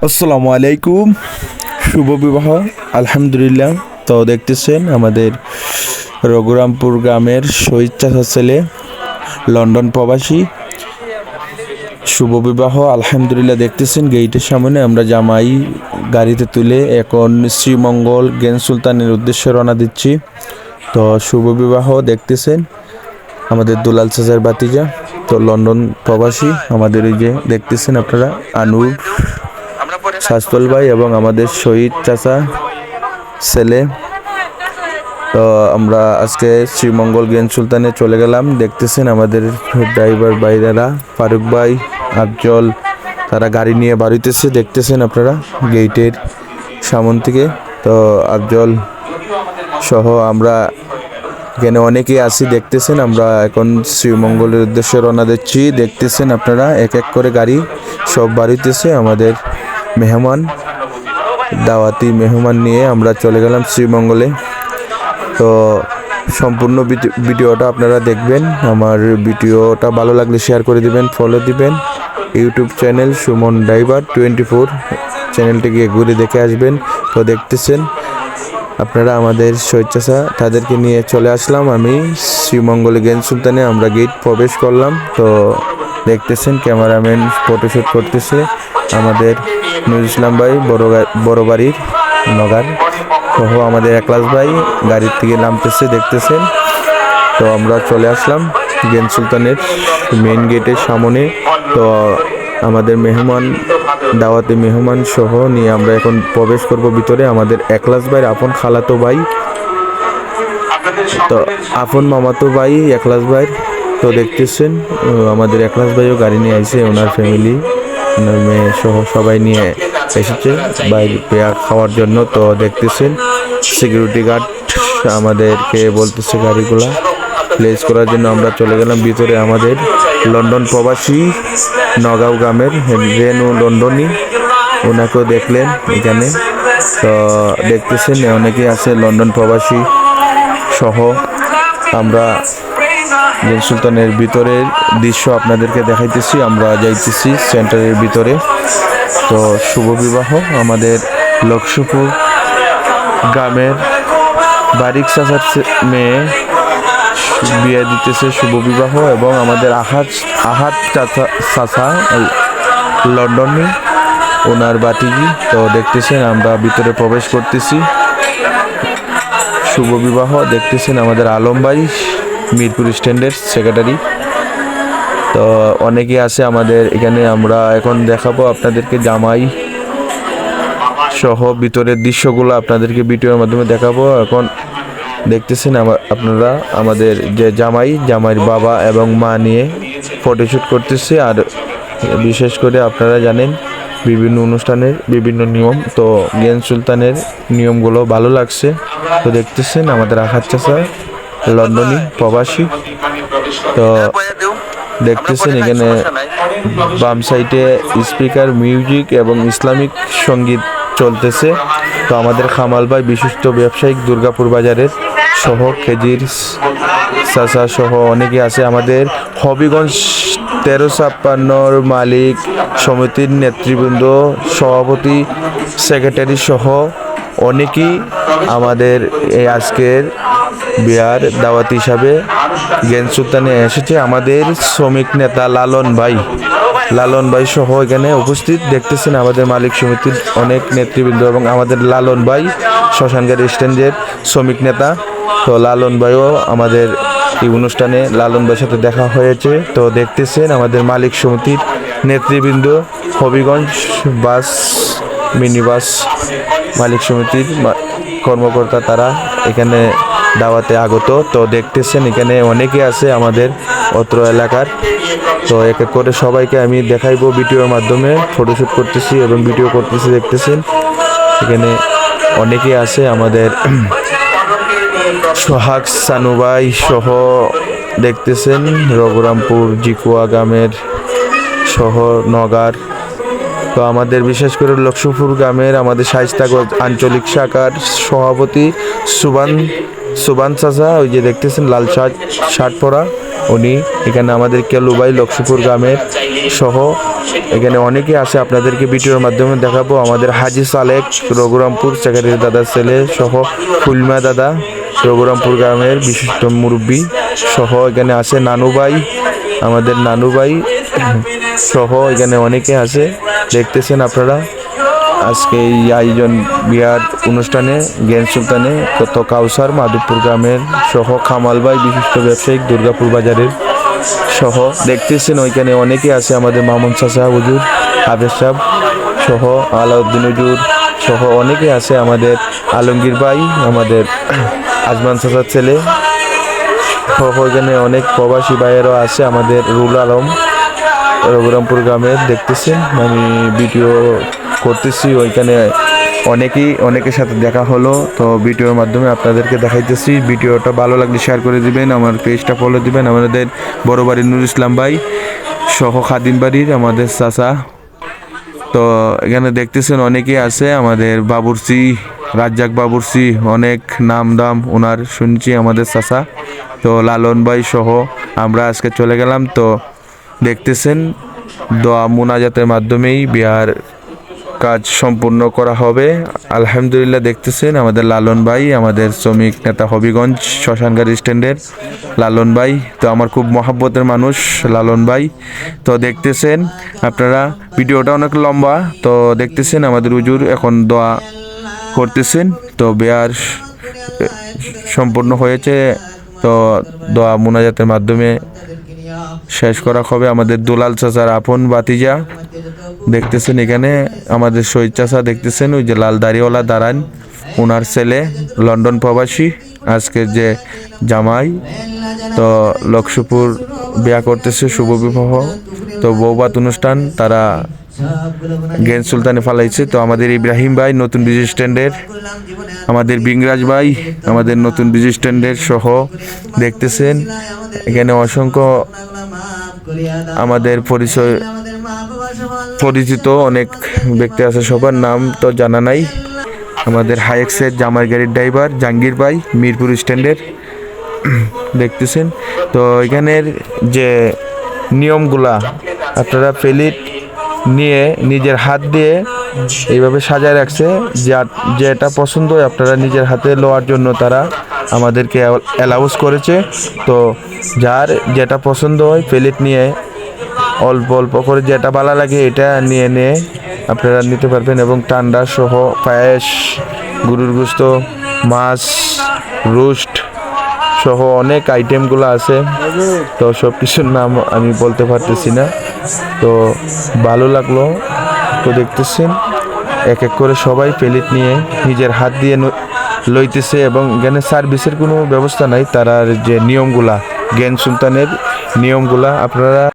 আসসালামু আলাইকুম। শুভ বিবাহ আলহামদুলিল্লাহ। তো দেখতেছেন আমাদের রঘুরামপুর গ্রামের শহীদ চাচা ছেলে লন্ডন প্রবাসী। শুভ বিবাহ আলহামদুলিল্লাহ। দেখতেছেন গেইটের সামনে আমরা জামাই গাড়িতে তুলে এখন শ্রীমঙ্গল গেন সুলতানের উদ্দেশ্যে রওনা দিচ্ছি। তো শুভ বিবাহ দেখতেছেন আমাদের দুলাল চাচার বাতিজা, তো লন্ডন প্রবাসী। আমাদের এই যে দেখতেছেন আপনারা আনুর শাস্তল ভাই এবং আমাদের শহীদ চাচা ছেলে। তো আমরা আজকে শ্রীমঙ্গল গেন সুলতানে চলে গেলাম। দেখতেছেন আমাদের ড্রাইভার ভাইরা ফারুক ভাই, আফজল, তারা গাড়ি নিয়ে বাড়িতেছে। দেখতেছেন আপনারা গেটের সামন থেকে। তো আফজল সহ আমরা এখানে অনেকেই আছি। দেখতেছেন আমরা এখন শ্রীমঙ্গলের উদ্দেশ্যে রওনা দিচ্ছি। দেখতেছেন আপনারা এক এক করে গাড়ি সব বাড়িতেছে। আমাদের মেহমান, দাওয়াতি মেহমান নিয়ে আমরা চলে গেলাম শ্রীমঙ্গলে। তো সম্পূর্ণ ভিডিওটা আপনারা দেখবেন। আমার ভিডিওটা ভালো লাগলে শেয়ার করে দিবেন, ফলো দিবেন। ইউটিউব চ্যানেল সুমন ড্রাইভার 24 চ্যানেলটিকে ঘুরে দেখে আসবেন। তো দেখতেছেন আপনারা আমাদের শহীদ চাচা, তাদেরকে নিয়ে চলে আসলাম আমি শ্রীমঙ্গলে গেন সুলতানে। আমরা গেট প্রবেশ করলাম। তো দেখতেছেন ক্যামেরাম্যান ফটোশ্যুট করতেছে আমাদের নুরুল ইসলাম ভাই, বড় বাড়ির নগার সহ আমাদের একলাস ভাই গাড়ির থেকে নামতেছে। দেখতেছেন তো আমরা চলে আসলাম গেন সুলতানের মেইন গেটের সামনে। তো আমাদের মেহমান, দাওয়াতি মেহমান সহ নিয়ে আমরা এখন প্রবেশ করব ভিতরে। আমাদের একলাস ভাইয়ের আপন খালাতো ভাই, তো আপন মামাতো ভাই একলাস ভাই। তো দেখতেছেন আমাদের একলাস ভাইও গাড়ি নিয়ে আইছে, ওনার ফ্যামিলি, ওনার মেয়ে সহ সবাই নিয়ে এসেছে বাইরে পেয়া খাওয়ার জন্য। তো দেখতেছেন সিকিউরিটি গার্ড আমাদেরকে বলতেছে গাড়িগুলা প্লেস করার জন্য। আমরা চলে গেলাম ভিতরে। আমাদের লন্ডন প্রবাসী নগাঁও গ্রামের রেনু লন্ডনী, ওনাকেও দেখলেন এখানে। তো দেখতেছেন অনেকেই আছে লন্ডন প্রবাসী সহ। আমরা গেন সুলতানের ভিতরের দৃশ্য আপনাদেরকে দেখাইতেছি। আমরা যাইতেছি সেন্টারের ভিতরে। তো শুভ বিবাহ আমাদের লক্ষ্মীপুর গ্রামের বারিক চাচার মেয়ে বিয়ে দিতেছে, শুভ বিবাহ। এবং আমাদের আহাত চাচা লন্ডনে, ওনার বাতিজি। তো দেখতেছেন আমরা ভিতরে প্রবেশ করতেছি। শুভ বিবাহ দেখতেছেন আমাদের আলম ভাই, মিরপুর স্ট্যান্ডের সেক্রেটারি। তো অনেকে আছে আমাদের এখানে। আমরা এখন দেখাবো আপনাদেরকে জামাই সহ ভিতরের দৃশ্যগুলো আপনাদেরকে ভিডিওর মাধ্যমে দেখাবো। এখন দেখতেছেন আপনারা আমাদের যে জামাইয়ের বাবা এবং মা নিয়ে ফটোশ্যুট করতেছে। আর বিশেষ করে আপনারা জানেন বিভিন্ন অনুষ্ঠানের বিভিন্ন নিয়ম, তো গেন সুলতানের নিয়মগুলো ভালো লাগছে। তো দেখতেছেন আমাদের আহাত চাচা লন্ডনী প্রবাসী। তো দেখতেছেন এখানে বাম সাইডে স্পিকার, মিউজিক এবং ইসলামিক সঙ্গীত চলতেছে। তো আমাদের খামাল ভাই বিশিষ্ট ব্যবসায়িক দুর্গাপুর বাজারের সহ কেজির চাচা সহ অনেকে আছে। আমাদের হবিগঞ্জ 1356 মালিক সমিতির নেতৃবৃন্দ, সভাপতি, সেক্রেটারি সহ অনেকেই আমাদের এই আজকের বিয়ার দাওয়াত হিসাবে গেন সুলতানে এসেছে। আমাদের শ্রমিক নেতা লালন ভাই সহ এখানে উপস্থিত। দেখতেছেন আমাদের মালিক সমিতির অনেক নেতৃবৃন্দ এবং আমাদের লালন ভাই শ্মশানগাড়ি স্ট্যান্ডের শ্রমিক নেতা। তো লালন ভাইও আমাদের এই অনুষ্ঠানে লালন ভাইয়ের সাথে দেখা হয়েছে। তো দেখতেছেন আমাদের মালিক সমিতির নেতৃবৃন্দ, হবিগঞ্জ বাস মিনি বাস মালিক সমিতির কর্মকর্তা, তারা এখানে দাওয়াতে আগত। তো দেখতেছেন এখানে অনেকে আছে আমাদের অত্র এলাকার। তো এক এক করে সবাইকে আমি দেখাইবো ভিডিওর মাধ্যমে। ফটোশ্যুট করতেছি এবং ভিডিও করতেছি। দেখতেছেন এখানে অনেকে আছে আমাদের সোহাগ সানুবাই সহ। দেখতেছেন রঘুরামপুর জিকুয়া গ্রামের সহ নগার। তো আমাদের বিশেষ করে লক্ষ্মীপুর গ্রামের আমাদের শায়েস্তাগঞ্জ আঞ্চলিক শাখার সভাপতি সুবান চাচা, ওই যে দেখতেছেন লাল শার্ট পরা, উনি এখানে আমাদের কেলু ভাই লক্ষ্মীপুর গ্রামের সহ এখানে অনেকে আছে, আপনাদেরকে ভিডিওর মাধ্যমে দেখাবো। আমাদের হাজি সালেক রঘুরামপুর সেক্রেটারি দাদার ছেলে সহ ফুলমা দাদা রঘুরামপুর গ্রামের বিশিষ্ট মুরব্বী সহ এখানে আছে নানু ভাই, আমাদের নানু ভাই সহ এখানে অনেকে আছে, দেখতেছেন আপনারা। আজকে এই আয়োজন বিয়ার অনুষ্ঠানে জ্ঞান সুলতানে কত কাউসার মাধবপুর গ্রামের সহ কামাল ভাই বিশিষ্ট ব্যবসায়িক দুর্গাপুর বাজারের সহ দেখতেছেন ওইখানে অনেকে আছে, আমাদের মামুন চাচা হুজুর হাফেজ সাহেব সহ আলাউদ্দিন হুজুর সহ অনেকে আছে, আমাদের আলমগীর ভাই, আমাদের আজমান চাচার ছেলে সহ এখানে অনেক প্রবাসী ভাইয়েরও আছে, আমাদের রুল আলম রঘুরামপুর গ্রামের দেখতেছেন। আমি ভিডিও করতেছি, ওইখানে অনেকের সাথে দেখা হলো, তো ভিডিওর মাধ্যমে আপনাদেরকে দেখাইতেছি। ভিডিওটা ভালো লাগলে শেয়ার করে দিবেন, আমার পেজটা ফলো দিবেন। আমাদের বড় বাড়ি নুর ইসলাম ভাই সহ খাদিম বাড়ির আমাদের চাচা, তো এখানে দেখতেছেন অনেকেই আছে, আমাদের বাবুর্চি রাজ্জাক বাবুর্চি অনেক নাম দাম ওনার শুনছি, আমাদের চাচা তো লালন ভাই সহ আমরা আজকে চলে গেলাম। তো দেখতেছেন দোয়া মুনাজাতের মাধ্যমেই বিয়ার কাজ সম্পূর্ণ করা হবে আলহামদুলিল্লাহ। দেখতেছেন আমাদের লালন ভাই, আমাদের শ্রমিক নেতা হবিগঞ্জ শ্মশানগাড়ি স্ট্যান্ডের লালন ভাই, তো আমার খুব মহাব্বতের মানুষ লালন ভাই। তো দেখতেছেন আপনারা ভিডিওটা অনেক লম্বা, তো দেখতেছেন আমাদের হুজুর এখন দোয়া করতেছেন। তো বিয়ার সম্পূর্ণ হয়েছে, তো দোয়া মুনাজাতের মাধ্যমে শেষ করা হবে। আমাদের দুলাল চাচার আপন বাতিজা দেখতেছেন এখানে, আমাদের শহীদ চাচা দেখতেছেন ওই যে লাল দাড়িওয়ালা দাঁড়ান, ওনার ছেলে লন্ডন প্রবাসী আজকের যে জামাই, তো লক্ষ্মীপুর বিয়া করতেছে শুভ বিবাহ, তো বৌভাত অনুষ্ঠান তারা জ্ঞান সুলতানে ফালাইছে। তো আমাদের ইব্রাহিম ভাই নতুন ব্রিজ স্ট্যান্ডের, আমাদের বিংরাজ ভাই আমাদের নতুন ব্রিজ স্ট্যান্ডের সহ দেখতেছেন এখানে অসংখ্য আমাদের পরিচিত অনেক ব্যক্তি আছে, সবার নাম তো জানা নাই। আমাদের হাইক্সের জামাই গাড়ির ড্রাইভার জাহাঙ্গীর ভাই মিরপুর স্ট্যান্ডের দেখতেছেন। তো এখানের যে নিয়মগুলা আপনারা প্লেট নিয়ে নিজের হাত দিয়ে এইভাবে সাজায় রাখছে, যেটা পছন্দ হয় আপনারা নিজের হাতে লওয়ার জন্য তারা আমাদেরকে অ্যালাউন্স করেছে। তো যার যেটা পছন্দ হয় প্লেট নিয়ে অল্প অল্প করে যেটা ভালো লাগে এটা নিয়ে আপনারা নিতে পারবেন, এবং ঠান্ডা সহ পায়েস, গরুর গোশত, মাছ, রোস্ট সহ অনেক আইটেমগুলো আছে, তো সব কিছুর নাম আমি বলতে পারতেছি না। তো ভালো লাগলো, তো দেখতেছেন এক এক করে সবাই প্লেট নিয়ে নিজের হাত দিয়ে লইতেছে, এবং এখানে সার্ভিসের কোনো ব্যবস্থা নাই। তারা যে নিয়মগুলা জ্ঞান সুলতানের নিয়মগুলা আপনারা